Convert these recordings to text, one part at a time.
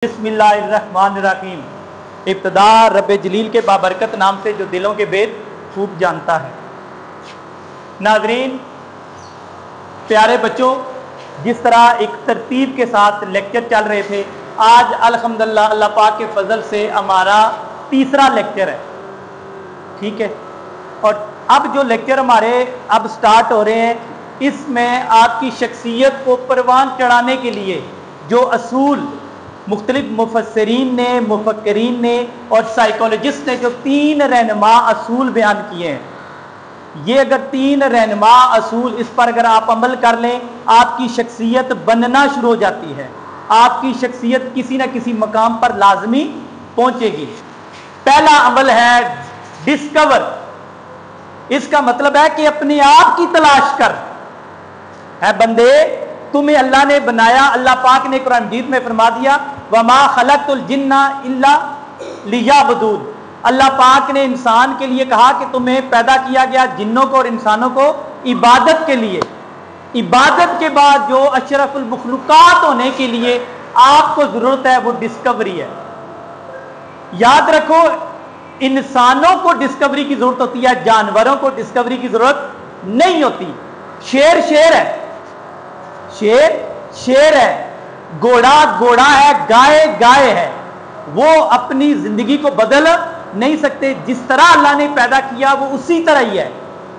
बिस्मिल्लाहिर्रहमानिर्रहीम। इब्तिदा रब जलील के बाबरकत नाम से जो दिलों के भेद खूब जानता है। नाज़रीन, प्यारे बच्चों, जिस तरह एक तरतीब के साथ लेक्चर चल रहे थे, आज अल्हम्दुलिल्लाह अल्लाह पाक के फजल से हमारा तीसरा लेक्चर है। ठीक है, और अब जो लेक्चर हमारे अब स्टार्ट हो रहे हैं, इसमें आपकी शख्सियत को परवान चढ़ाने के लिए जो असूल मुख्तलिफ मुफस्सिरीन ने, मुफक्किरीन ने और साइकोलॉजिस्ट ने जो तीन रहनुमा असूल बयान किए हैं, ये अगर तीन रहनुमा असूल इस पर अगर आप अमल कर लें, आपकी शख्सियत बनना शुरू हो जाती है। आपकी शख्सियत किसी न किसी मकाम पर लाजमी पहुंचेगी। पहला अमल है डिस्कवर। इसका मतलब है कि अपने आप की तलाश कर। है बंदे, तुम्हें अल्लाह ने बनाया। अल्लाह पाक ने कुरान मजीद में फरमा दिया, वमा खलक़तुल जिन्ना इल्ला लियअबुदून। अल्लाह पाक ने इंसान के लिए कहा कि तुम्हें पैदा किया गया जिन्नों को और इंसानों को इबादत के लिए। इबादत के बाद जो अशरफुल मखलूकात होने के लिए आपको जरूरत है वो डिस्कवरी है। याद रखो, इंसानों को डिस्कवरी की जरूरत होती है, जानवरों को डिस्कवरी की जरूरत नहीं होती। शेर शेर है, शेर शेर है, घोड़ा घोड़ा है, गाय गाय है। वो अपनी जिंदगी को बदल नहीं सकते। जिस तरह अल्लाह ने पैदा किया वो उसी तरह ही है।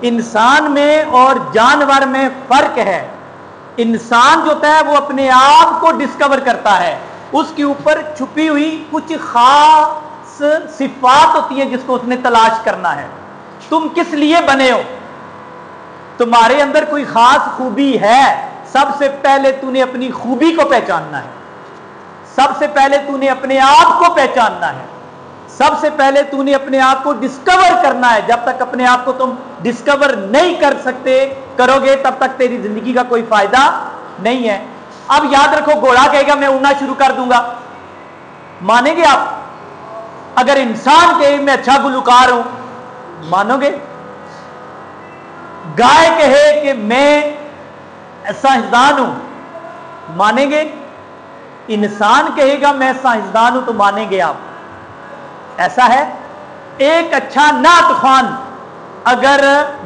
इंसान में और जानवर में फर्क है। इंसान जो होता है वो अपने आप को डिस्कवर करता है। उसके ऊपर छुपी हुई कुछ खास सिफात होती है जिसको उसने तलाश करना है। तुम किस लिए बने हो? तुम्हारे अंदर कोई खास खूबी है, सबसे पहले तूने अपनी खूबी को पहचानना है। सबसे पहले तूने अपने आप को पहचानना है। सबसे पहले तूने अपने आप को डिस्कवर करना है। जब तक अपने आप को तुम डिस्कवर नहीं कर सकते करोगे, तब तक तेरी जिंदगी का कोई फायदा नहीं है। अब याद रखो, घोड़ा कहेगा मैं उड़ना शुरू कर दूंगा, मानेंगे आप? अगर इंसान कहे मैं अच्छा गुलकार हूं, मानोगे? गाय कहे कि मैं साइंसदान हूं, मानेंगे? इंसान कहेगा मैं साइंसदान हूं तो मानेंगे आप? ऐसा है। एक अच्छा नात खान अगर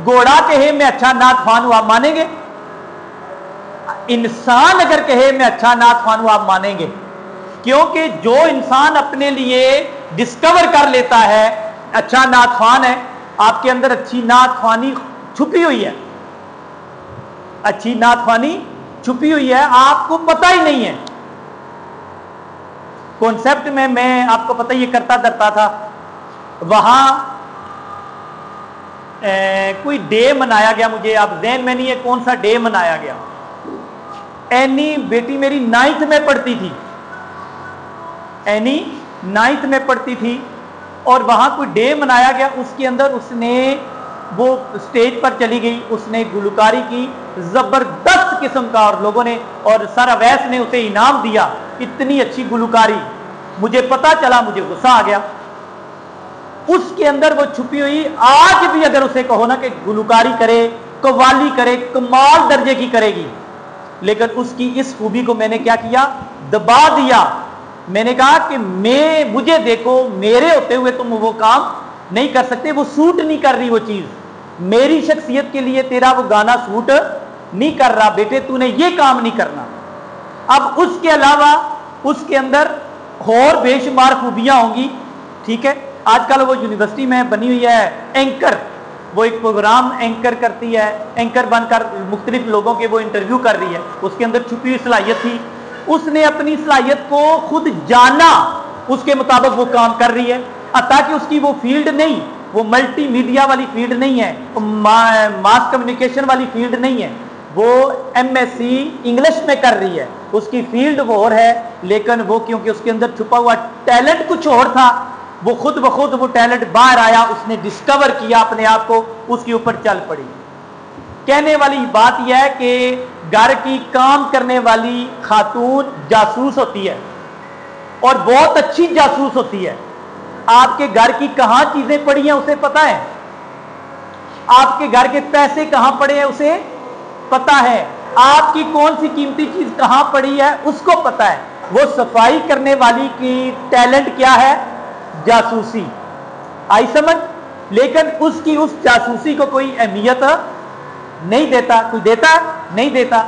घोड़ा कहे मैं अच्छा नात खान हूं, आप मानेंगे? इंसान अगर कहे मैं अच्छा नात खान हूं, आप मानेंगे? क्योंकि जो इंसान अपने लिए डिस्कवर कर लेता है अच्छा नात खान है, आपके अंदर अच्छी नात खानी छुपी हुई है। अच्छी नात खानी छुपी हुई है, आपको पता ही नहीं है। कॉन्सेप्ट में मैं आपको पता ही करता धरता था। वहां कोई डे मनाया गया, मुझे अब ज़हन में नहीं है कौन सा डे मनाया गया। एनी बेटी मेरी 9th में पढ़ती थी, एनी 9th में पढ़ती थी, और वहां कोई डे मनाया गया। उसके अंदर उसने वो स्टेज पर चली गई, उसने गुलकारी की जबरदस्त किस्म का, और लोगों ने और सर अवैस ने उसे इनाम दिया। इतनी अच्छी गुलकारी, मुझे पता चला, मुझे गुस्सा आ गया। उसके अंदर वो छुपी हुई, आज भी अगर उसे कहो ना कि गुलकारी करे, कव्वाली करे, कमाल दर्जे की करेगी, लेकिन उसकी इस खूबी को मैंने क्या किया? दबा दिया। मैंने कहा कि मुझे देखो, मेरे होते हुए तुम वो काम नहीं कर सकते, वो सूट नहीं कर रही वो चीज। मेरी शख्सियत के लिए तेरा वो गाना सूट नहीं कर रहा, बेटे तूने ये काम नहीं करना। अब उसके अलावा उसके अंदर और बेशुमार खूबियां होंगी। ठीक है, आजकल वो यूनिवर्सिटी में बनी हुई है एंकर, वो एक प्रोग्राम एंकर करती है, एंकर बनकर मुख्तलिफ लोगों के वो इंटरव्यू कर रही है। उसके अंदर छुपी हुई सलाहियत थी, उसने अपनी सलाहियत को खुद जाना, उसके मुताबिक वो काम कर रही है। ताकि उसकी वो फील्ड नहीं, वो मल्टी मीडिया वाली फील्ड नहीं है, मास कम्युनिकेशन वाली फील्ड नहीं है, वो MSc इंग्लिश में कर रही है, उसकी फील्ड वो और है। लेकिन वो क्योंकि उसके अंदर छुपा हुआ टैलेंट कुछ और था, वो खुद ब खुद वो टैलेंट बाहर आया, उसने डिस्कवर किया अपने आप को, उसके ऊपर चल पड़ी। कहने वाली बात यह है कि घर की काम करने वाली खातून जासूस होती है, और बहुत अच्छी जासूस होती है। आपके घर की कहां चीजें पड़ी हैं उसे पता है, आपके घर के पैसे कहां पड़े हैं उसे पता है, आपकी कौन सी कीमती चीज कहां पड़ी है उसको पता है। वो सफाई करने वाली की टैलेंट क्या है? जासूसी। आई समझ? लेकिन उसकी उस जासूसी को कोई अहमियत नहीं देता। कोई देता? नहीं देता।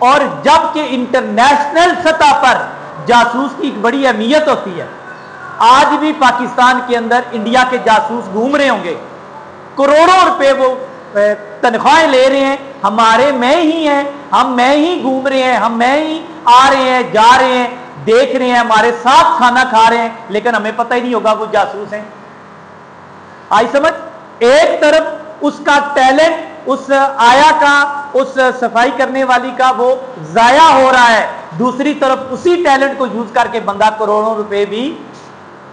और जबकि इंटरनेशनल सतह पर जासूस की एक बड़ी अहमियत होती है। आज भी पाकिस्तान के अंदर इंडिया के जासूस घूम रहे होंगे, करोड़ों रुपए वो तनख्वाहें ले रहे हैं, हमारे में ही हैं, हम में ही घूम रहे हैं, हम में ही आ रहे हैं, जा रहे हैं, देख रहे हैं, हमारे साथ खाना खा रहे हैं, लेकिन हमें पता ही नहीं होगा वो जासूस हैं। आई समझ? एक तरफ उसका टैलेंट, उस आया का, उस सफाई करने वाली का वो जाया हो रहा है, दूसरी तरफ उसी टैलेंट को यूज करके बंदा करोड़ों रुपए भी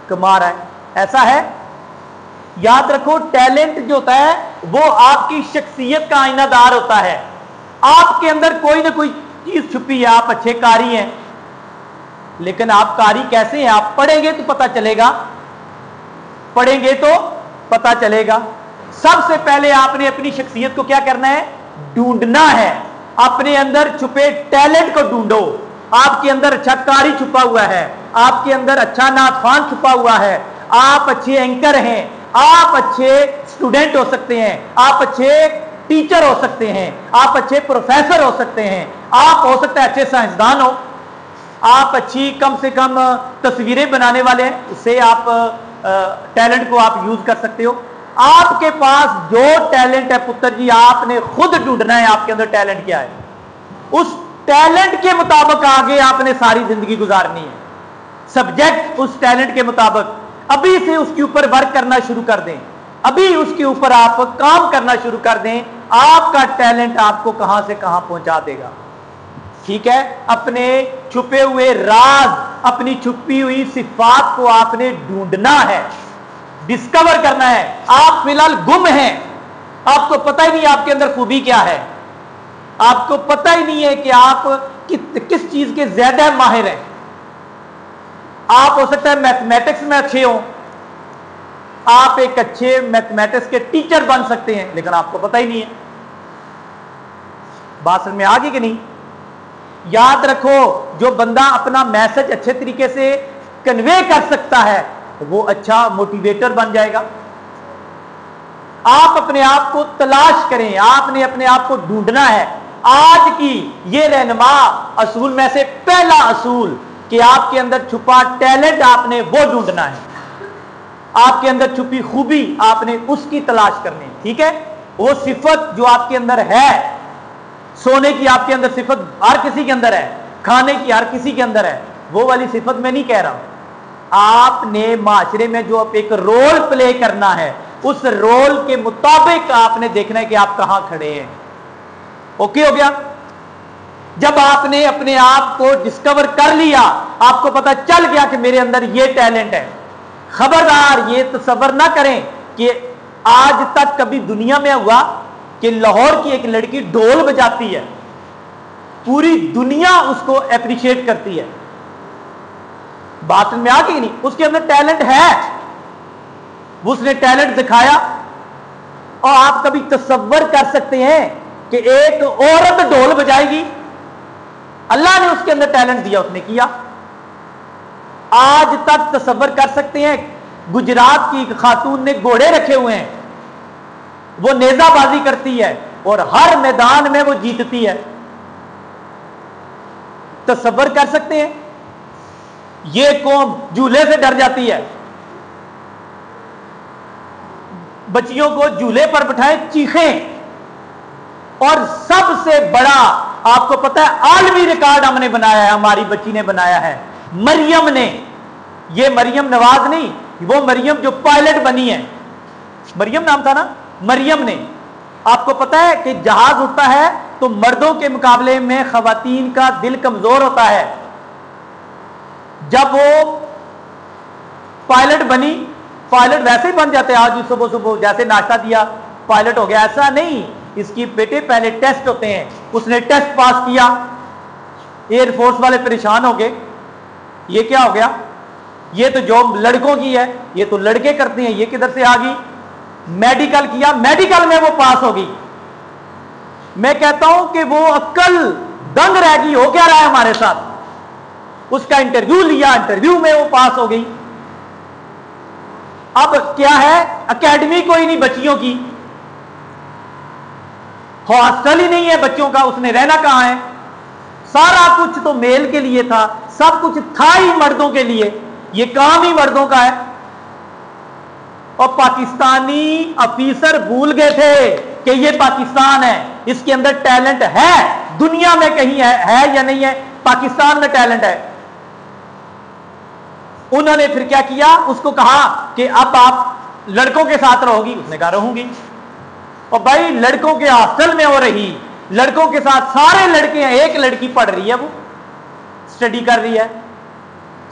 कमा रहा है। ऐसा है? याद रखो, टैलेंट जो होता है वो आपकी शख्सियत का आईनादार होता है। आपके अंदर कोई ना कोई चीज छुपी है। आप अच्छे कारी हैं, लेकिन आप कारी कैसे हैं? आप पढ़ेंगे तो पता चलेगा, पढ़ेंगे तो पता चलेगा। सबसे पहले आपने अपनी शख्सियत को क्या करना है? ढूंढना है। अपने अंदर छुपे टैलेंट को ढूंढो। आपके अंदर अच्छा कारी छुपा हुआ है, आपके अंदर अच्छा नाथफान छुपा हुआ है, आप अच्छे एंकर हैं, आप अच्छे स्टूडेंट हो सकते हैं, आप अच्छे टीचर हो सकते हैं, आप अच्छे प्रोफेसर हो सकते हैं, आप हो सकता है अच्छे साइंसदान हो, आप अच्छी कम से कम तस्वीरें बनाने वाले हैं, उससे आप टैलेंट को आप यूज कर सकते हो। आपके पास जो टैलेंट है पुत्र जी, आपने खुद ढूंढना है आपके अंदर टैलेंट क्या है। उस टैलेंट के मुताबिक आगे आपने सारी जिंदगी गुजारनी है। सब्जेक्ट उस टैलेंट के मुताबिक अभी से उसके ऊपर वर्क करना शुरू कर दें, अभी उसके ऊपर आप काम करना शुरू कर दें। आपका टैलेंट आपको कहां से कहां पहुंचा देगा। ठीक है? अपने छुपे हुए राज, अपनी छुपी हुई सिफात को आपने ढूंढना है, डिस्कवर करना है। आप फिलहाल गुम हैं, आपको पता ही नहीं आपके अंदर खूबी क्या है, आपको पता ही नहीं है कि आप किस चीज के ज्यादा माहिर हैं। आप हो सकता है मैथमेटिक्स में अच्छे हो, आप एक अच्छे मैथमेटिक्स के टीचर बन सकते हैं, लेकिन आपको पता ही नहीं है। बात समझ में आ गई कि नहीं? याद रखो, जो बंदा अपना मैसेज अच्छे तरीके से कन्वे कर सकता है वो अच्छा मोटिवेटर बन जाएगा। आप अपने आप को तलाश करें, आपने अपने आप को ढूंढना है। आज की ये रहनुमा असूल में से पहला असूल कि आपके अंदर छुपा टैलेंट आपने वो ढूंढना है, आपके अंदर छुपी खूबी आपने उसकी तलाश करनी है। ठीक है? वो सिफत जो आपके अंदर है, सोने की आपके अंदर सिफत हर किसी के अंदर है, खाने की हर किसी के अंदर है, वो वाली सिफत मैं नहीं कह रहा हूं। आपने माशरे में जो एक रोल प्ले करना है, उस रोल के मुताबिक आपने देखना है कि आप कहां खड़े हैं। ओके हो गया? जब आपने अपने आप को डिस्कवर कर लिया, आपको पता चल गया कि मेरे अंदर ये टैलेंट है, खबरदार ये तसव्वुर ना करें कि आज तक कभी दुनिया में हुआ कि लाहौर की एक लड़की ढोल बजाती है, पूरी दुनिया उसको एप्रिशिएट करती है। बात में आ गई नहीं? उसके अंदर टैलेंट है, उसने टैलेंट दिखाया। और आप कभी तसव्वुर कर सकते हैं कि एक औरत ढोल बजाएगी? अल्लाह ने उसके अंदर टैलेंट दिया, उसने किया। आज तक तसव्वुर कर सकते हैं, गुजरात की एक खातून ने घोड़े रखे हुए हैं, वो नेजाबाजी करती है और हर मैदान में वो जीतती है। तसव्वुर कर सकते हैं? ये कौम झूले से डर जाती है, बच्चियों को झूले पर बिठाएं, चीखें। और सबसे बड़ा आपको पता है आलमी रिकॉर्ड हमने बनाया है, हमारी बच्ची ने बनाया है, मरियम ने। ये मरियम नवाज नहीं, वो मरियम जो पायलट बनी है, मरियम नाम था ना, मरियम ने। आपको पता है कि जहाज उड़ता है तो मर्दों के मुकाबले में खवातीन का दिल कमजोर होता है। जब वो पायलट बनी, पायलट वैसे ही बन जाते हैं, आज सुबह सुबह जैसे नाश्ता दिया पायलट हो गया, ऐसा नहीं। इसकी बेटे पहले टेस्ट होते हैं, उसने टेस्ट पास किया, एयरफोर्स वाले परेशान हो गए, ये क्या हो गया, ये तो जॉब लड़कों की है, ये तो लड़के करते हैं, ये किधर से आ गई। मेडिकल किया, मेडिकल में वो पास हो गई। मैं कहता हूं कि वो अक्ल दंग रह गई। हो क्या रहा है हमारे साथ? اس کا انٹرویو لیا, انٹرویو میں وہ پاس ہو گئی. اب کیا ہے, اکیڈمی کوئی نہیں بچیوں کی, ہاسٹل ہی نہیں ہے بچوں کا, اس نے رہنا کہاں ہے؟ سارا کچھ تو میل کے لیے تھا, سب کچھ تھا ہی مردوں کے لیے, یہ کام ہی مردوں کا ہے. اور پاکستانی افیسر بھول گئے تھے کہ یہ پاکستان ہے, اس کے اندر ٹیلنٹ ہے, دنیا میں کہیں ہے یا نہیں ہے؟ پاکستان میں ٹیلنٹ ہے. انہوں نے پھر کیا کیا, اس کو کہا کہ اب آپ لڑکوں کے ساتھ رہو گی. اس نے کہا رہوں گی. اور بھائی لڑکوں کے ہاسٹل میں ہو رہی, لڑکوں کے ساتھ سارے لڑکے ہیں, ایک لڑکی پڑھ رہی ہے, وہ اسٹڈی کر رہی ہے,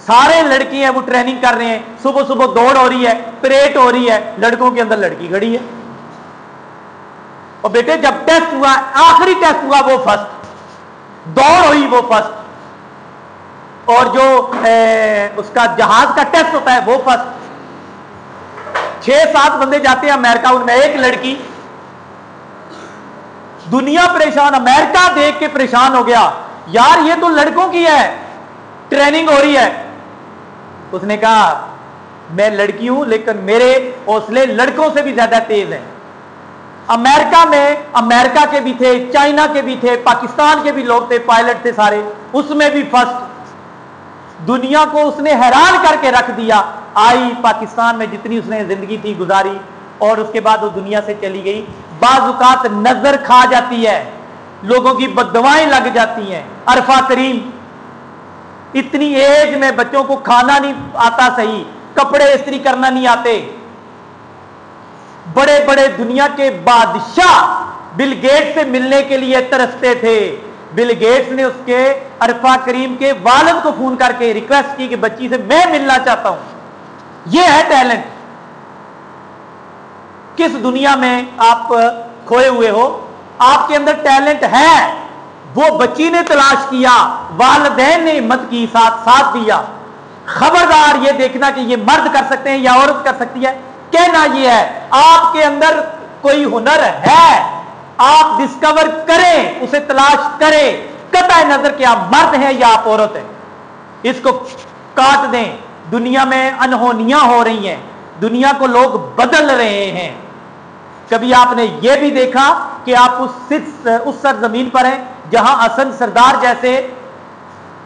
سارے لڑکے ہیں وہ ٹریننگ کر رہے ہیں, صبح صبح دوڑ ہو رہی ہے, پریڈ ہو رہی ہے, لڑکوں کے اندر لڑکی کھڑی ہے. اور بیٹے جب ٹیسٹ ہوا, آخری ٹیسٹ ہوا, وہ فرسٹ, دوڑ ہوئی وہ فرسٹ, اور جو اس کا جہاز کا ٹیسٹ ہوتا ہے وہ فرسٹ. 6-7 بندے جاتے ہیں امریکہ, ان میں ایک لڑکی. دنیا پریشان, امریکہ دیکھ کے پریشان ہو گیا, یار یہ تو لڑکوں کی ہے, ٹریننگ ہو رہی ہے. اس نے کہا میں لڑکی ہوں لیکن میرے حوصلے لڑکوں سے بھی زیادہ تیز ہیں. امریکہ میں, امریکہ کے بھی تھے, چائنا کے بھی تھے, پاکستان کے بھی لوگ تھے, پائلٹ تھے سارے, اس میں بھی فرسٹ. دنیا کو اس نے حیران کر کے رکھ دیا. آئی پاکستان میں جتنی اس نے زندگی تھی گزاری, اور اس کے بعد وہ دنیا سے چلی گئی. بعض اوقات نظر کھا جاتی ہے, لوگوں کی بددعائیں لگ جاتی ہیں. عرفہ کریم اتنی ایج میں بچوں کو کھانا نہیں آتا صحیح, کپڑے استری کرنا نہیں آتے. بڑے بڑے دنیا کے بادشاہ بل گیٹس سے ملنے کے لیے ترستے تھے. بل گیٹس نے اس کے عرفہ کریم کے والد کو فون کر کے ریکویسٹ کی کہ بچی سے میں ملنا چاہتا ہوں. یہ ہے ٹیلنٹ. کس دنیا میں آپ کھوئے ہوئے ہو, آپ کے اندر ٹیلنٹ ہے, وہ بچی نے تلاش کیا, والدین نے ہمت کی, ساتھ دیا. خبردار یہ دیکھنا کہ یہ مرد کر سکتے ہیں یا عورت کر سکتی ہے. کہنا یہ ہے آپ کے اندر کوئی ہنر ہے, آپ ڈسکور کریں, اسے تلاش کریں, قطع نظر کہ آپ مرد ہیں یا آپ عورت ہیں, اس کو کاٹ دیں. دنیا میں انہونیاں ہو رہی ہیں, دنیا کو لوگ بدل رہے ہیں. کبھی آپ نے یہ بھی دیکھا کہ آپ اس سرزمین پر ہیں جہاں حسن سردار جیسے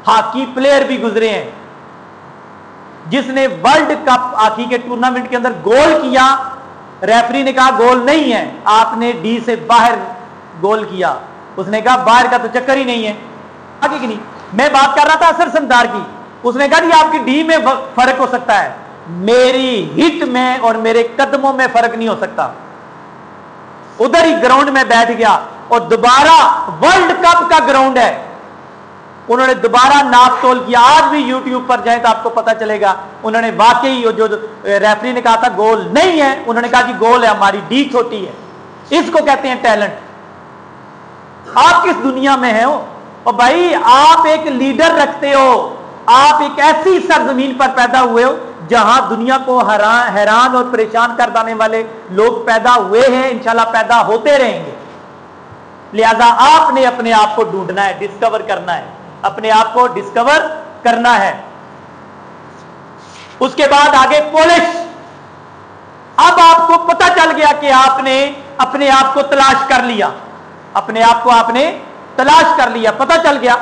ہاکی پلیئر بھی گزرے ہیں, جس نے ورلڈ کپ ہاکی کے ٹورنامنٹ کے اندر گول کیا, ریفری نے کہا گول نہیں ہے, آپ نے ڈی سے باہر گول کیا. اس نے کہا باہر کا تو چکر ہی نہیں ہے. آگے کی نہیں, میں بات کر رہا تھا حسن سردار کی. اس نے کہا جی آپ کی ڈی میں فرق ہو سکتا ہے, میری ہٹ میں اور میرے قدموں میں فرق نہیں ہو سکتا. ادھر ہی گراؤنڈ میں بیٹھ گیا, اور دوبارہ ورلڈ کپ کا گراؤنڈ ہے, انہوں نے دوبارہ ناپ تول کیا. آج بھی یوٹیوب پر جائیں تو آپ کو پتا چلے گا, انہوں نے واقعی جو ریفری نے کہا تھا گول نہیں ہے, انہوں نے کہا جی گول ہے, ہماری ڈی چھوٹی ہے. اس کو کہتے ہیں ٹیلنٹ. آپ کس دنیا میں ہیں ہو؟ اور بھائی آپ ایک لیڈر رکھتے ہو, آپ ایک ایسی سرزمین پر پیدا ہوئے ہو جہاں دنیا کو حیران اور پریشان کر دینے والے لوگ پیدا ہوئے ہیں, انشاءاللہ پیدا ہوتے رہیں گے. لہذا آپ نے اپنے آپ کو ڈھونڈنا ہے, ڈسکور کرنا ہے, اپنے آپ کو ڈسکور کرنا ہے. اس کے بعد آگے پالش. اب آپ کو پتہ چل گیا کہ آپ نے اپنے آپ کو تلاش کر لیا, اپنے آپ کو آپ نے تلاش کر لیا, پتہ چل گیا.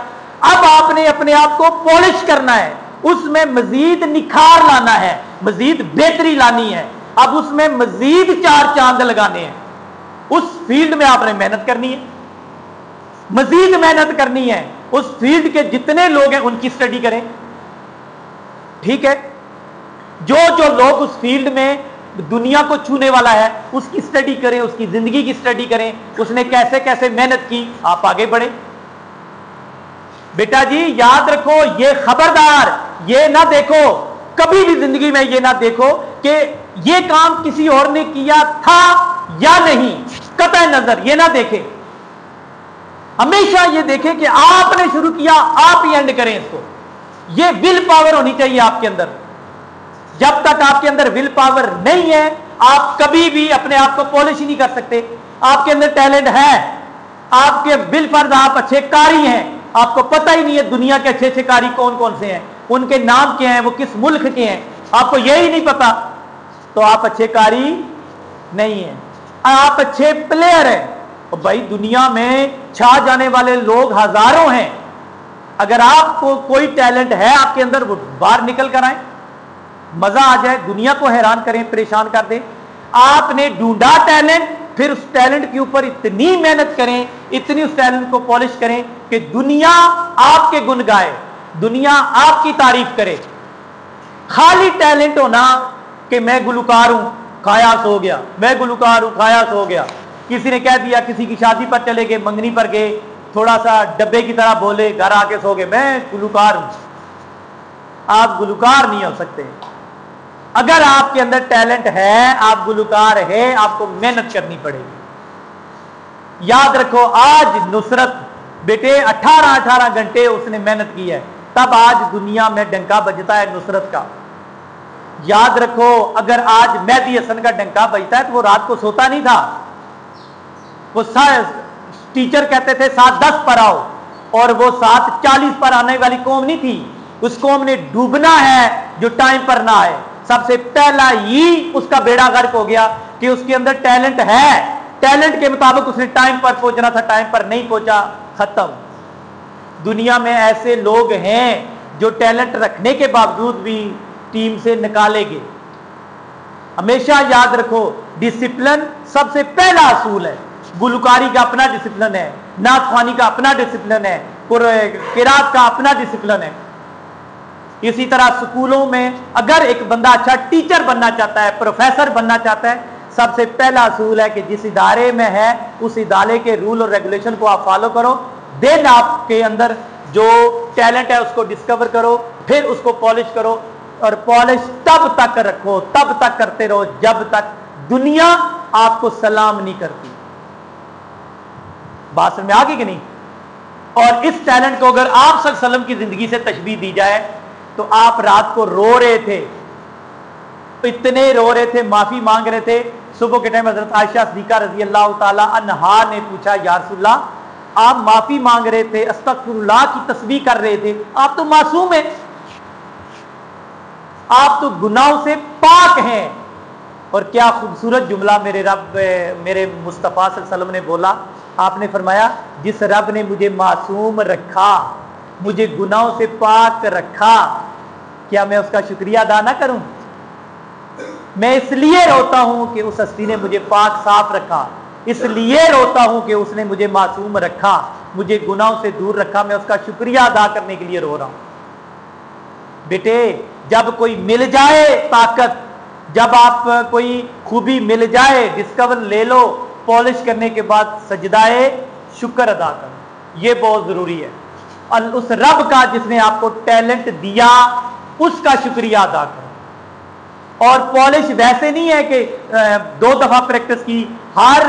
اب آپ نے اپنے آپ کو پالش کرنا ہے, اس میں مزید نکھار لانا ہے, مزید بہتری لانی ہے. اب اس میں مزید 4 چاند لگانے ہیں. اس فیلڈ میں آپ نے محنت کرنی ہے, مزید محنت کرنی ہے. اس فیلڈ کے جتنے لوگ ہیں ان کی سٹڈی کریں, ٹھیک ہے. جو لوگ اس فیلڈ میں دنیا کو چھونے والا ہے اس کی سٹڈی کریں, اس کی زندگی کی سٹڈی کریں, اس نے کیسے کیسے محنت کی, آپ آگے بڑھیں. بیٹا جی یاد رکھو, یہ خبردار یہ نہ دیکھو, کبھی بھی زندگی میں یہ نہ دیکھو کہ یہ کام کسی اور نے کیا تھا یا نہیں, قطع نظر یہ نہ دیکھے. ہمیشہ یہ دیکھیں کہ آپ نے شروع کیا, آپ ہی اینڈ کریں اس کو. یہ ول پاور ہونی چاہیے آپ کے اندر. جب تک آپ کے اندر ول پاور نہیں ہے آپ کبھی بھی اپنے آپ کو پالش نہیں کر سکتے. آپ کے اندر ٹیلنٹ ہے, آپ کے بل فرض آپ اچھے قاری ہیں, آپ کو پتہ ہی نہیں ہے دنیا کے اچھے اچھے قاری کون کون سے ہیں، ان کے نام کیا ہیں، وہ کس ملک کے ہیں، آپ کو یہی نہیں پتا، تو آپ اچھے قاری نہیں ہیں، آپ اچھے پلیئر ہیں۔ اور بھائی دنیا میں چھا جانے والے لوگ ہزاروں ہیں، اگر آپ کو کوئی ٹیلنٹ ہے آپ کے اندر، وہ باہر نکل کر آئیں، مزہ آ جائے، دنیا کو حیران کریں، پریشان کر دیں۔ آپ نے ڈھونڈا ٹیلنٹ، پھر اس ٹیلنٹ کے اوپر اتنی محنت کریں، اتنی اس ٹیلنٹ کو پالش کریں کہ دنیا آپ کے گن گائے، دنیا آپ کی تعریف کرے۔ خالی ٹیلنٹ ہونا کہ میں گلوکار ہوں خیاس ہو گیا، میں گلوکار ہوں خیاس ہو گیا، کسی نے کہہ دیا، کسی کی شادی پر چلے گئے، منگنی پر گئے، تھوڑا سا ڈبے کی طرح بولے، گھر آ کے سو گئے، میں گلوکار ہوں۔ آپ گلوکار نہیں ہو سکتے۔ اگر آپ کے اندر ٹیلنٹ ہے، آپ گلوکار ہے، آپ کو محنت کرنی پڑے گی۔ یاد رکھو، آج نصرت بیٹے 18 گھنٹے اس نے محنت کی ہے، تب آج دنیا میں ڈنکا بجتا ہے نصرت کا۔ یاد رکھو، اگر آج مہدی حسن کا ڈنکا بجتا ہے تو وہ رات کو سوتا نہیں تھا، وہ ٹیچر کہتے تھے 7:10 پر آؤ، اور وہ 7:40 پر آنے والی قوم نہیں تھی۔ اس قوم نے ڈوبنا ہے جو ٹائم پر نہ آئے۔ سب سے پہلا ہی اس کا بیڑا غرق ہو گیا کہ اس کے اندر ٹیلنٹ ہے، ٹیلنٹ کے مطابق اس نے ٹائم پر پہنچنا تھا، ٹائم پر نہیں پہنچا، ختم۔ دنیا میں ایسے لوگ ہیں جو ٹیلنٹ رکھنے کے باوجود بھی ٹیم سے نکالے گئے۔ ہمیشہ یاد رکھو، ڈسپلن سب سے پہلا اصول ہے۔ گلوکاری کا اپنا ڈسپلن ہے، نعت خوانی کا اپنا ڈسپلن ہے، قرات کا اپنا ڈسپلن ہے۔ اسی طرح سکولوں میں اگر ایک بندہ اچھا ٹیچر بننا چاہتا ہے، پروفیسر بننا چاہتا ہے، سب سے پہلا اصول ہے کہ جس ادارے میں ہے اس ادارے کے رول اور ریگولیشن کو آپ فالو کرو، دین آپ کے اندر جو ٹیلنٹ ہے اس کو ڈسکور کرو، پھر اس کو پالش کرو، اور پالش تب تک رکھو، تب تک کرتے رہو جب تک دنیا آپ کو سلام نہیں کرتی۔ بات سمجھ میں آ گئی کہ نہیں؟ اور اس ٹیلنٹ کو اگر آپ صلی اللہ علیہ وسلم کی زندگی سے تشبیہ دی جائے تو آپ رات کو رو رہے تھے، اتنے رو رہے تھے، معافی مانگ رہے تھے۔ صبح کے ٹائم حضرت عائشہ صدیقہ رضی اللہ تعالی عنہا نے پوچھا، یا رسول اللہ، آپ معافی مانگ رہے تھے، استغفر اللہ کی تسبیح کر رہے تھے، آپ تو معصوم ہیں، آپ تو گناہوں سے پاک ہیں۔ اور کیا خوبصورت جملہ میرے رب، میرے مصطفیٰ صلی اللہ علیہ وسلم نے بولا، آپ نے فرمایا، جس رب نے مجھے معصوم رکھا، مجھے گناہوں سے پاک رکھا، کیا میں اس کا شکریہ ادا نہ کروں؟ میں اس لیے روتا ہوں کہ اس ہستی نے مجھے پاک صاف رکھا، اس لیے روتا ہوں کہ اس نے مجھے معصوم رکھا، مجھے گناہوں سے دور رکھا، میں اس کا شکریہ ادا کرنے کے لیے رو رہا ہوں۔ بیٹے، جب کوئی مل جائے طاقت، جب آپ کوئی خوبی مل جائے، ڈسکور لے لو، پالش کرنے کے بعد سجدائے شکر ادا کرو، یہ بہت ضروری ہے۔ اس رب کا جس نے آپ کو ٹیلنٹ دیا، اس کا شکریہ ادا کرو۔ اور پالش ویسے نہیں ہے کہ 2 دفعہ پریکٹس کی، ہر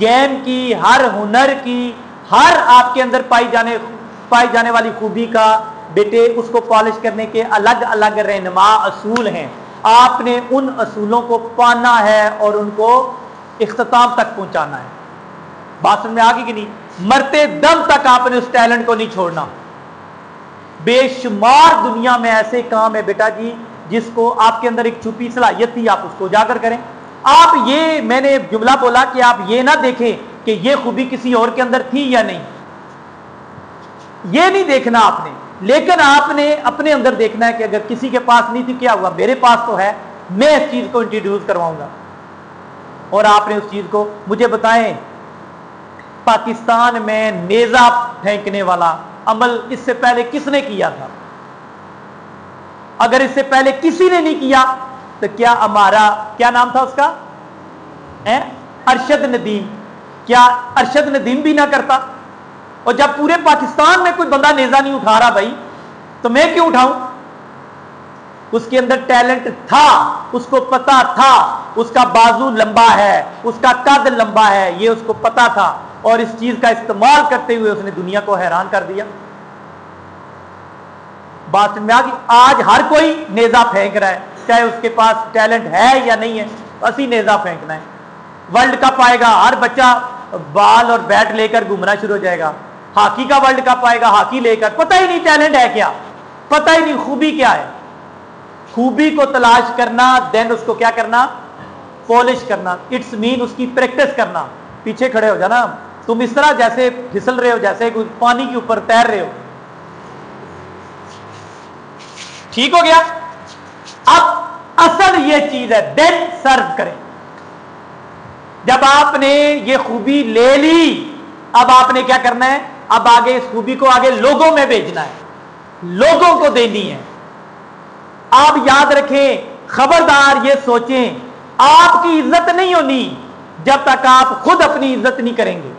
گیم کی، ہر ہنر کی، ہر آپ کے اندر پائی جانے والی خوبی کا بیٹے اس کو پالش کرنے کے الگ الگ رہنما اصول ہیں۔ آپ نے ان اصولوں کو پانا ہے اور ان کو اختتام تک پہنچانا ہے۔ بات سمجھ میں آ گئی کہ نہیں؟ مرتے دم تک آپ نے اس ٹیلنٹ کو نہیں چھوڑنا۔ بے شمار دنیا میں ایسے کام ہے بیٹا جی جس کو آپ کے اندر ایک چھپی صلاحیت تھی، آپ اس کو اجاگر کریں۔ آپ یہ، میں نے جملہ بولا کہ آپ یہ نہ دیکھیں کہ یہ خوبی کسی اور کے اندر تھی یا نہیں، یہ نہیں دیکھنا آپ نے، لیکن آپ نے اپنے اندر دیکھنا ہے کہ اگر کسی کے پاس نہیں تھی کیا ہوا، میرے پاس تو ہے، میں اس چیز کو انٹروڈیوس کرواؤں گا۔ اور آپ نے اس چیز کو، مجھے بتائیں پاکستان میں نیزہ پھینکنے والا عمل اس سے پہلے کس نے کیا تھا؟ اگر اس سے پہلے کسی نے نہیں کیا تو کیا ہمارا، کیا نام تھا اس کا، ارشد ندیم، کیا ارشد ندیم بھی نہ کرتا؟ اور جب پورے پاکستان میں کوئی بندہ نیزہ نہیں اٹھا رہا بھائی، تو میں کیوں اٹھاؤں؟ اس کے اندر ٹیلنٹ تھا، اس کو پتا تھا، اس کا بازو لمبا ہے، اس کا قد لمبا ہے، یہ اس کو پتا تھا، اور اس چیز کا استعمال کرتے ہوئے اس نے دنیا کو حیران کر دیا۔ بات میں آ گئی؟ آج ہر کوئی نیزہ پھینک رہا ہے، چاہے اس کے پاس ٹیلنٹ ہے یا نہیں ہے، اسی نیزہ پھینکنا ہے۔ ورلڈ کپ آئے گا، ہر بچہ بال اور بیٹ لے کر گھومنا شروع ہو جائے گا، हॉकी का वर्ल्ड कप आएगा, हॉकी लेकर, पता ही नहीं टैलेंट है क्या, पता ही नहीं खूबी क्या है। खूबी को तलाश करना, देन उसको क्या करना, पॉलिश करना, इट्स मीन उसकी प्रैक्टिस करना। पीछे खड़े हो जाना तुम, इस तरह जैसे फिसल रहे हो, जैसे कोई पानी के ऊपर तैर रहे हो। ठीक हो गया। अब असल ये चीज है, देन सर्व करें। जब आपने ये खूबी ले ली, अब आपने क्या करना है, अब आगे इस खूबी को आगे लोगों में भेजना है, लोगों को देनी है। आप याद रखें, खबरदार ये सोचें, आपकी इज्जत नहीं होनी जब तक आप खुद अपनी इज्जत नहीं करेंगे।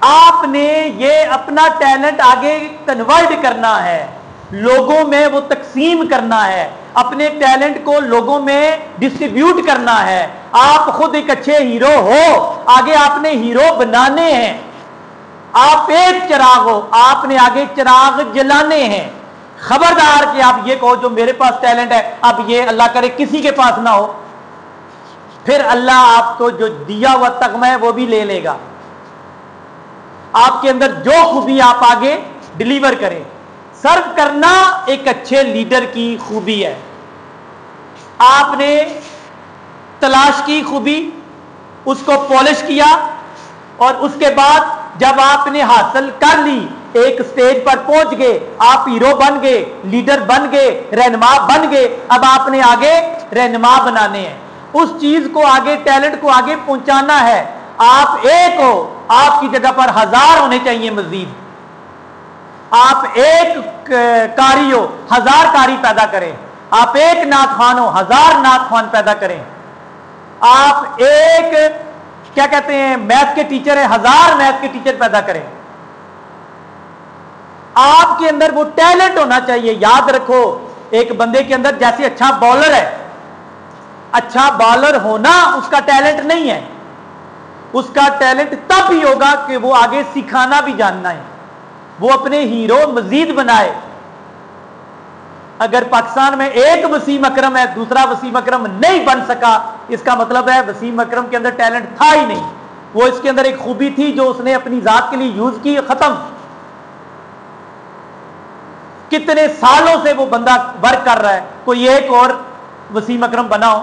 आपने ये अपना टैलेंट आगे कन्वर्ट करना है, लोगों में वो तकसीम करना है, अपने टैलेंट को लोगों में डिस्ट्रीब्यूट करना है। आप खुद एक अच्छे हीरो हो, आगे आपने हीरो बनाने हैं। आप एक चिराग हो, आपने आगे चिराग जलाने हैं। खबरदार कि आप ये कहो जो मेरे पास टैलेंट है, अब ये अल्लाह करे किसी के पास ना हो, फिर अल्लाह आपको जो दिया हुआ तगमा है वो भी ले लेगा। आपके अंदर जो खूबी आप आगे डिलीवर करें। सर्व करना एक अच्छे लीडर की खूबी है। आपने तलाश की खूबी, उसको पॉलिश किया, और उसके बाद जब आपने हासिल कर ली, एक स्टेज पर पहुंच गए, आप हीरो बन गए, लीडर बन गए, रहनुमा बन गए। अब आपने आगे रहनुमा बनाने हैं, उस चीज को आगे, टैलेंट को आगे पहुंचाना है। आप एक हो, आपकी जगह पर 1000 होने चाहिए मजीद। आप एक कारी हो, 1000 कारी पैदा करें। आप एक नात खान हो, 1000 नात खान पैदा करें। आप एक क्या कहते हैं मैथ के टीचर है, 1000 मैथ के टीचर पैदा करें। आपके अंदर वो टैलेंट होना चाहिए। याद रखो, एक बंदे के अंदर जैसे अच्छा बॉलर है, अच्छा बॉलर होना उसका टैलेंट नहीं है। उसका टैलेंट तब ही होगा कि वो आगे सिखाना भी जानना है, वो अपने हीरो मजीद बनाए। अगर पाकिस्तान में एक वसीम अकरम है, दूसरा वसीम अकरम नहीं बन सका, इसका मतलब है वसीम अकरम के अंदर टैलेंट था ही नहीं। वो इसके अंदर एक खूबी थी जो उसने अपनी जात के लिए यूज की, खत्म। कितने सालों से वो बंदा वर्क कर रहा है, कोई एक और वसीम अकरम बनाओ।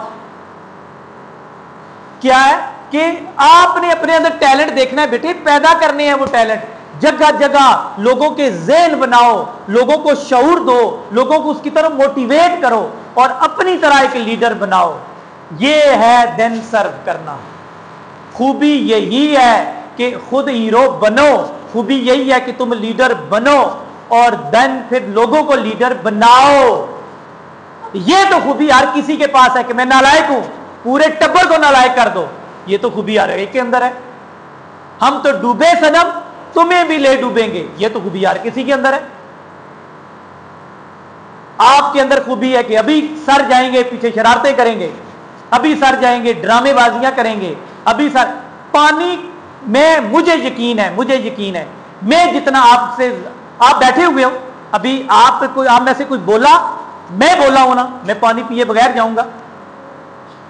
क्या है कि आपने अपने अंदर टैलेंट देखना है बेटे, पैदा करने हैं वो टैलेंट। जगह जगह लोगों के ज़हन बनाओ, लोगों को शऊर दो, लोगों को उसकी तरफ मोटिवेट करो और अपनी तरह एक लीडर बनाओ। ये है देन सर्व करना। खूबी यही है कि खुद हीरो बनो, खूबी यही है कि तुम लीडर बनो और देन फिर लोगों को लीडर बनाओ। ये तो खूबी हर किसी के पास है कि मैं नालायक हूं, पूरे टब्बर को नालायक कर दो। ये तो खूबी हर एक के अंदर है। हम तो डूबे सनम, तुम्हें भी ले डूबेंगे, ये तो खूबी हर किसी के अंदर है। आपके अंदर खूबी है कि अभी सर जाएंगे, पीछे शरारतें करेंगे, अभी सर जाएंगे, ड्रामेबाजियां करेंगे, अभी सर पानी में। मुझे यकीन है मैं जितना आपसे, आप बैठे हुए हो, अभी आप में से कोई बोला, मैं बोला हूं ना, मैं पानी पिए बगैर जाऊंगा।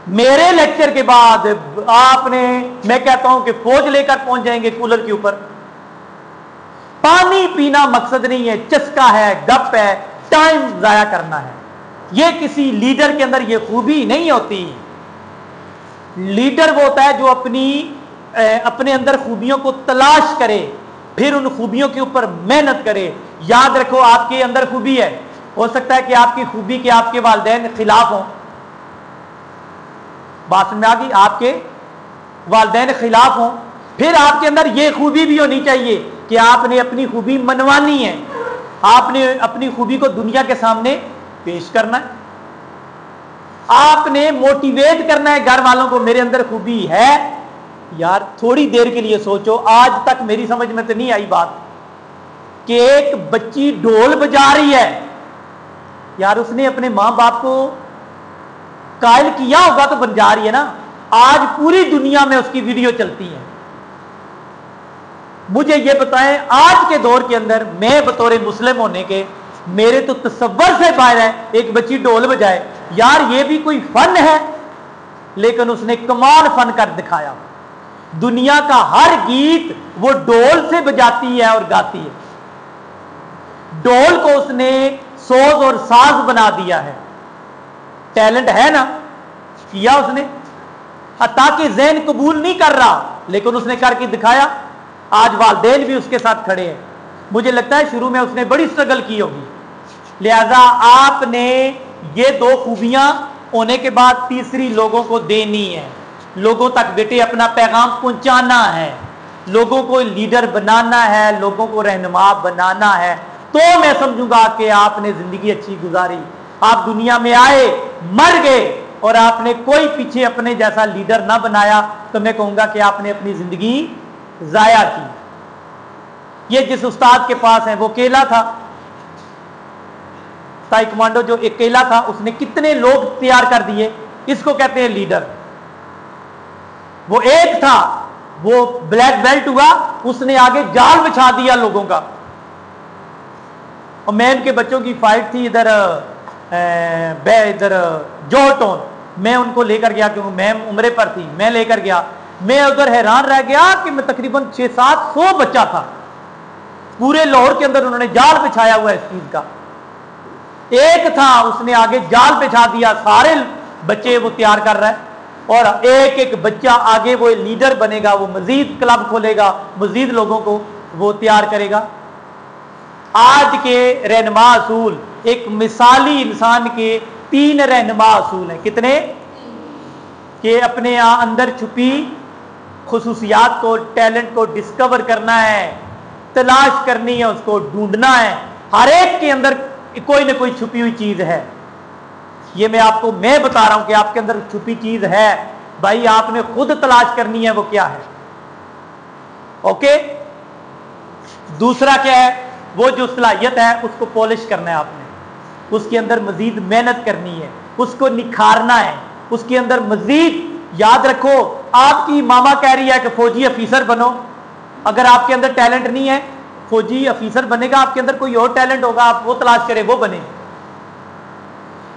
मेरे लेक्चर के बाद आपने, मैं कहता हूं कि फौज लेकर पहुंच जाएंगे कूलर के ऊपर। पानी पीना मकसद नहीं है, चस्का है, गप है, टाइम जाया करना है। यह किसी लीडर के अंदर यह खूबी नहीं होती। लीडर वो होता है जो अपने अंदर खूबियों को तलाश करे, फिर उन खूबियों के ऊपर मेहनत करे। याद रखो, आपके अंदर खूबी है, हो सकता है कि आपकी खूबी के आपके वालिदैन खिलाफ हों। बात में आ गई, आपके वालिदैन खिलाफ हों, फिर आपके अंदर यह खूबी भी होनी चाहिए कि आपने अपनी खूबी मनवानी है, आपने अपनी खूबी को दुनिया के सामने पेश करना है, आपने मोटिवेट करना है घर वालों को, मेरे अंदर खूबी है। यार थोड़ी देर के लिए सोचो, आज तक मेरी समझ में तो नहीं आई बात कि एक बच्ची ढोल बजा रही है, यार उसने अपने मां बाप को कायल किया होगा तो बजा रही है ना। आज पूरी दुनिया में उसकी वीडियो चलती है। मुझे ये बताएं, आज के दौर के अंदर मैं बतौर मुस्लिम होने के, मेरे तो तसव्वुर से बाहर है एक बच्ची ढोल बजाए। यार ये भी कोई फन है, लेकिन उसने कमाल फन कर दिखाया। दुनिया का हर गीत वो ढोल से बजाती है और गाती है। ढोल को उसने सोज और साज बना दिया है। टैलेंट है ना, किया उसने, ताकि ज़हन कबूल नहीं कर रहा लेकिन उसने करके दिखाया। आज वालिदैन भी उसके साथ खड़े हैं। मुझे लगता है शुरू में उसने बड़ी स्ट्रगल की होगी। लिहाजा आपने ये दो खूबियां होने के बाद तीसरी लोगों को देनी है। लोगों तक बेटे अपना पैगाम पहुंचाना है, लोगों को लीडर बनाना है, लोगों को रहनुमा बनाना है। तो मैं समझूंगा कि आपने जिंदगी अच्छी गुजारी। आप दुनिया में आए, मर गए और आपने कोई पीछे अपने जैसा लीडर ना बनाया तो मैं कहूंगा कि आपने अपनी जिंदगी जाया की। ये जिस उस्ताद के पास है वो अकेला था, ताई कमांडो जो अकेला था, उसने कितने लोग तैयार कर दिए। इसको कहते हैं लीडर। वो एक था, वो ब्लैक बेल्ट हुआ, उसने आगे जाल बिछा दिया लोगों का। और मैं इनके बच्चों की फाइट थी इधर जॉर्टन, मैं उनको लेकर गया क्योंकि मैं उम्रे पर थी, मैं लेकर गया। मैं उधर हैरान रह गया कि मैं तकरीबन 600-700 बच्चा था पूरे लाहौर के अंदर। उन्होंने जाल बिछाया हुआ है इस चीज का। एक था, उसने आगे जाल बिछा दिया, सारे बच्चे वो तैयार कर रहा है और एक एक बच्चा आगे वो लीडर बनेगा, वो मजीद क्लब खोलेगा, मजीद लोगों को वो तैयार करेगा। आज के रहनुमा असूल, एक मिसाली इंसान के 3 रहनुमा असूल हैं। कितने? कि अपने अंदर छुपी खुसूसियात को, टैलेंट को डिस्कवर करना है, तलाश करनी है, उसको ढूंढना है। हर एक के अंदर कोई ना कोई छुपी हुई चीज है। ये मैं बता रहा हूं कि आपके अंदर छुपी चीज है भाई, आपने खुद तलाश करनी है वो क्या है। ओके, दूसरा क्या है? वो जो सलाहियत है उसको पॉलिश करना है आपने, उसके अंदर मजीद मेहनत करनी है, उसको निखारना है, उसके अंदर मजीद। याद रखो, आपकी मामा कह रही है कि फौजी अफीसर बनो। अगर आपके अंदर टैलेंट नहीं है, फौजी अफीसर बनेगा, आपके अंदर कोई और टैलेंट होगा, आप वो तलाश करें, वो बने।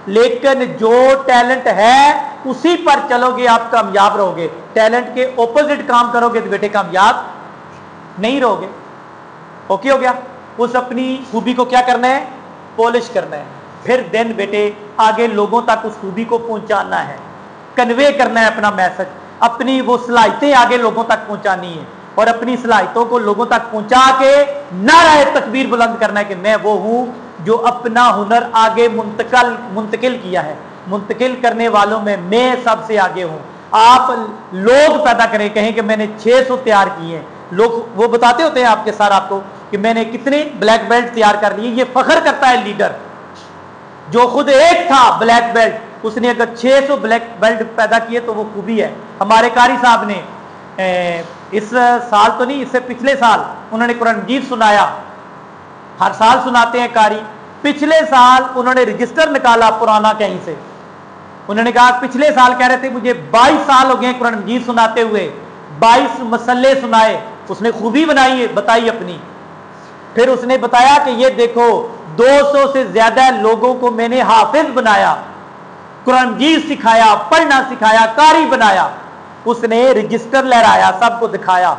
लेकिन जो टैलेंट है उसी पर चलोगे आप कामयाब रहोगे। टैलेंट के ऑपोजिट काम करोगे तो बेटे कामयाब नहीं रहोगे। ओके हो गया? उस अपनी खूबी को क्या करना है? पॉलिश करना है। फिर देन बेटे आगे लोगों तक उस खूबी को पहुंचाना है, कन्वे करना है अपना मैसेज, अपनी वो सलाहियतें आगे लोगों तक पहुंचानी है और अपनी सलाहियतों को लोगों तक पहुंचा के नारे तकबीर बुलंद करना है कि मैं वो हूं जो अपना हुनर आगे मुंतकिल किया है। मुंतकिल करने वालों में मैं सबसे आगे हूं। आप लोग पैदा करें, कहें कि मैंने 600 तैयार किए हैं, लोग वो बताते होते हैं आपके सर आपको कि मैंने कितने ब्लैक बेल्ट तैयार कर लिए। ये फख्र करता है लीडर जो खुद एक था ब्लैक बेल्ट, उसने अगर 600 ब्लैक बेल्ट पैदा किए तो वो खूबी है। हमारे कारी साहब ने इस साल तो नहीं, इससे पिछले साल उन्होंने कुरान मजीद सुनाया। हर साल सुनाते हैं कारी। पिछले साल उन्होंने रजिस्टर निकाला पुराना कहीं से। उन्होंने कहा पिछले साल कह रहे थे मुझे 22 साल हो गए कुरान मजीद सुनाते हुए, 22 मसले सुनाए। उसने खूबी बनाई, बताई अपनी। फिर उसने बताया कि ये देखो 200 से ज्यादा लोगों को मैंने हाफिज बनाया, कुरान मजीद सिखाया, पढ़ना सिखाया, कारी बनाया। उसने रजिस्टर लहराया, सबको दिखाया।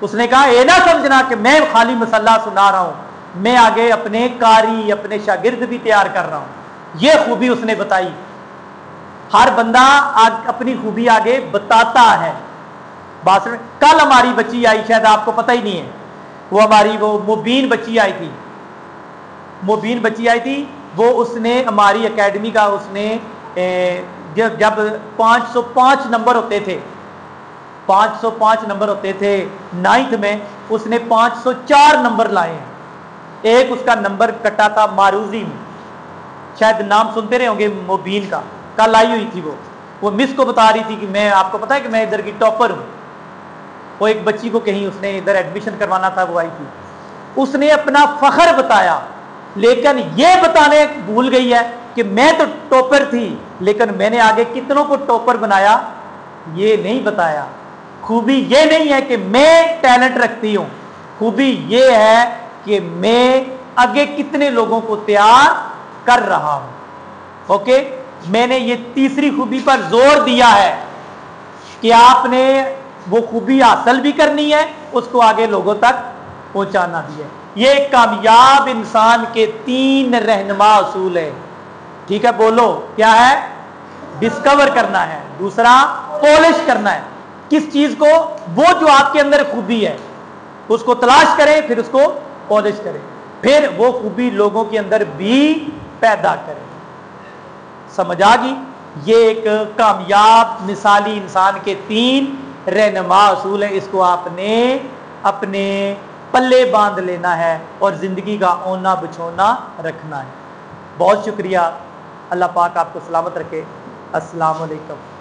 उसने कहा ये ना समझना कि मैं खाली मसला सुना रहा हूं, मैं आगे अपने कारी, अपने शागिर्द भी तैयार कर रहा हूं। ये खूबी उसने बताई। हर बंदा अपनी खूबी आगे बताता है। कल हमारी बच्ची आई, शायद आपको पता ही नहीं है, वो हमारी वो मुबीन बच्ची आई थी। मुबीन बच्ची आई थी, वो उसने हमारी एकेडमी का उसने जब 505 नंबर होते थे, 505 नंबर होते थे 9th में, उसने 504 नंबर लाए हैं। एक उसका नंबर कटा था मारूजी में, शायद नाम सुनते रहे होंगे मुबीन का। कल आई हुई थी वो मिस को बता रही थी कि मैं, आपको पता है कि मैं इधर की टॉपर हूं। वो एक बच्ची को कहीं उसने इधर एडमिशन करवाना था, वो आई थी। उसने अपना फख्र बताया, लेकिन ये बताने भूल गई है कि मैं तो टॉपर थी, लेकिन मैंने आगे कितनों को टॉपर बनाया ये नहीं बताया। खूबी ये नहीं है कि मैं टैलेंट रखती हूं, खूबी ये है कि मैं आगे कितने लोगों को तैयार कर रहा हूं। ओके, मैंने ये तीसरी खूबी पर जोर दिया है कि आपने वो खूबी हासिल भी करनी है, उसको आगे लोगों तक पहुंचाना भी है। ये एक कामयाब इंसान के 3 रहनुमा असूल है। ठीक है, बोलो क्या है? डिस्कवर करना है, दूसरा पॉलिश करना है। किस चीज को? वो जो आपके अंदर खूबी है उसको तलाश करें, फिर उसको पॉलिश करें, फिर वो खूबी लोगों के अंदर भी पैदा करें। समझ आ गई? ये एक कामयाब मिसाली इंसान के 3 रहनुमा असूल है। इसको आपने अपने पल्ले बांध लेना है और जिंदगी का ओना बिछोना रखना है। बहुत शुक्रिया। अल्लाह पाक आपको सलामत रखे। अस्सलाम वालेकुम।